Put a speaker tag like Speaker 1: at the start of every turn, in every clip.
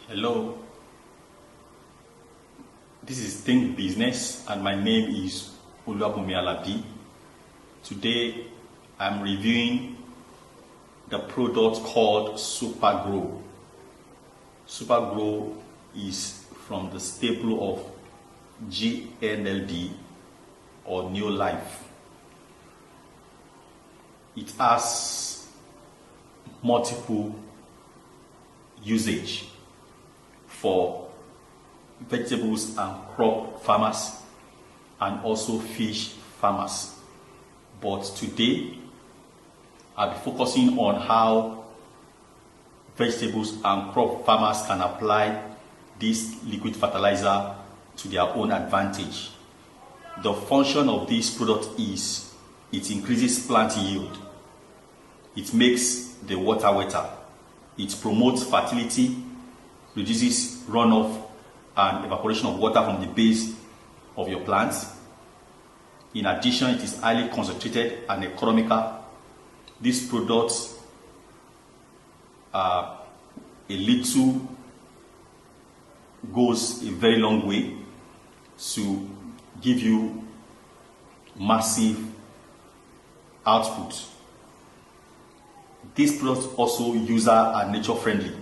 Speaker 1: Hello, this is Think Business and my name is Oluwabunmi Alabi. Today I'm reviewing the product called Super GRO. Super GRO is from the staple of GNLD or New Life. It has multiple usage for vegetables and crop farmers and also fish farmers. But today I'll be focusing on how vegetables and crop farmers can apply this liquid fertilizer to their own advantage. The function of this product is it increases plant yield, it makes the water wetter, it promotes fertility, reduces runoff and evaporation of water from the base of your plants. In addition, it is highly concentrated and economical. These products are a little goes a very long way to give you massive output. These products also user and nature friendly.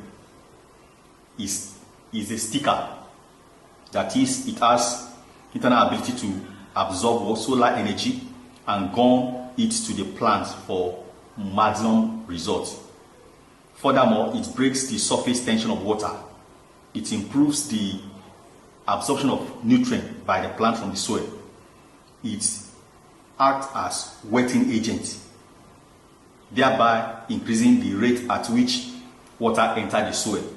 Speaker 1: Is a sticker, that is, it has internal ability to absorb solar energy and gun it to the plant for maximum results. Furthermore, it breaks the surface tension of water. It improves the absorption of nutrient by the plant from the soil. It acts as wetting agent, thereby increasing the rate at which water enters the soil.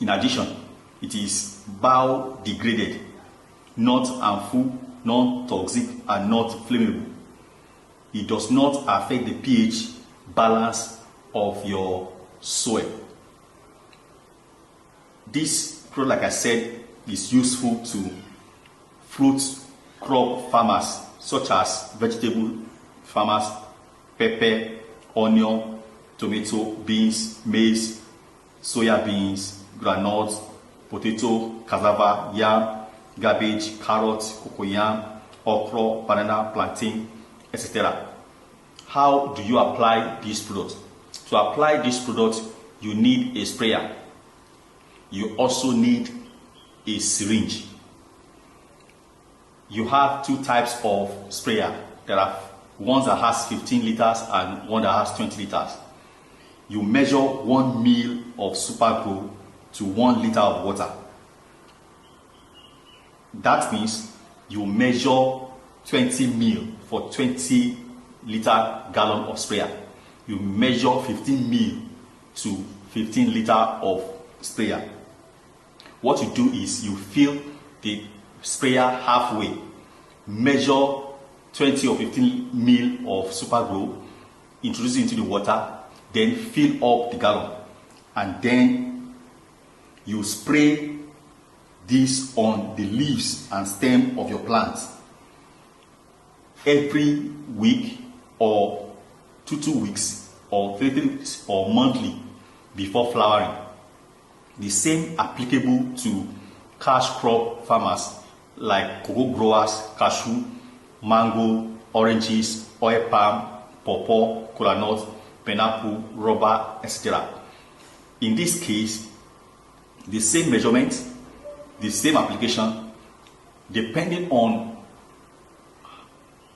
Speaker 1: In addition, it is biodegraded, not harmful, non-toxic, and not flammable. It does not affect the pH balance of your soil. This product, like I said, is useful to fruit crop farmers such as vegetable farmers, pepper, onion, tomato, beans, maize, soya beans, groundnuts, potato, cassava, yam, cabbage, carrots, cocoyam, okra, banana, plantain, etc. How do you apply this product? To apply this product, you need a sprayer. You also need a syringe. You have two types of sprayer. There are ones that has 15 liters and one that has 20 liters. You measure 1 ml of Super GRO to 1 liter of water. That means you measure 20 ml for 20 liter gallon of sprayer. You measure 15 ml to 15 liter of sprayer. What you do is you fill the sprayer halfway, measure 20 or 15 ml of Super GRO, introduce it into the water, then fill up the gallon, and then you spray this on the leaves and stem of your plants every week or 2 weeks or 3 weeks or monthly before flowering. The same applicable to cash crop farmers like cocoa growers, cashew, mango, oranges, oil palm, pawpaw, kola nut, pineapple, rubber, etc. In this case, the same measurement, the same application, depending on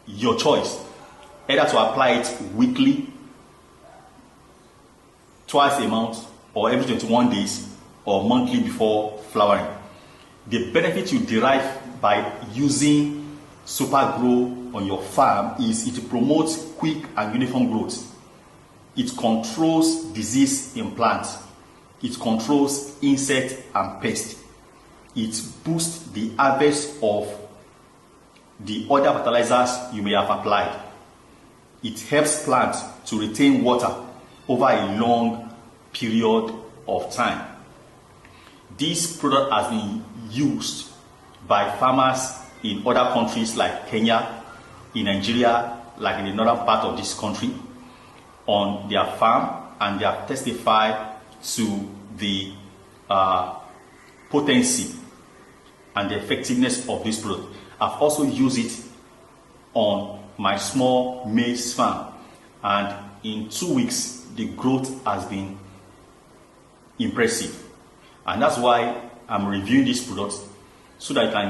Speaker 1: your choice, either to apply it weekly, twice a month, or every 21 days, or monthly before flowering. The benefit you derive by using Super GRO on your farm is it promotes quick and uniform growth. It controls disease in plants. It controls insect and pest. It boosts the harvest of the other fertilizers you may have applied. It helps plants to retain water over a long period of time. This product has been used by farmers in other countries like Kenya, in Nigeria, like in the northern part of this country, on their farm, and they have testified to the potency and the effectiveness of this product. I've also used it on my small maize farm, and in 2 weeks the growth has been impressive, and that's why I'm reviewing this product, so that I can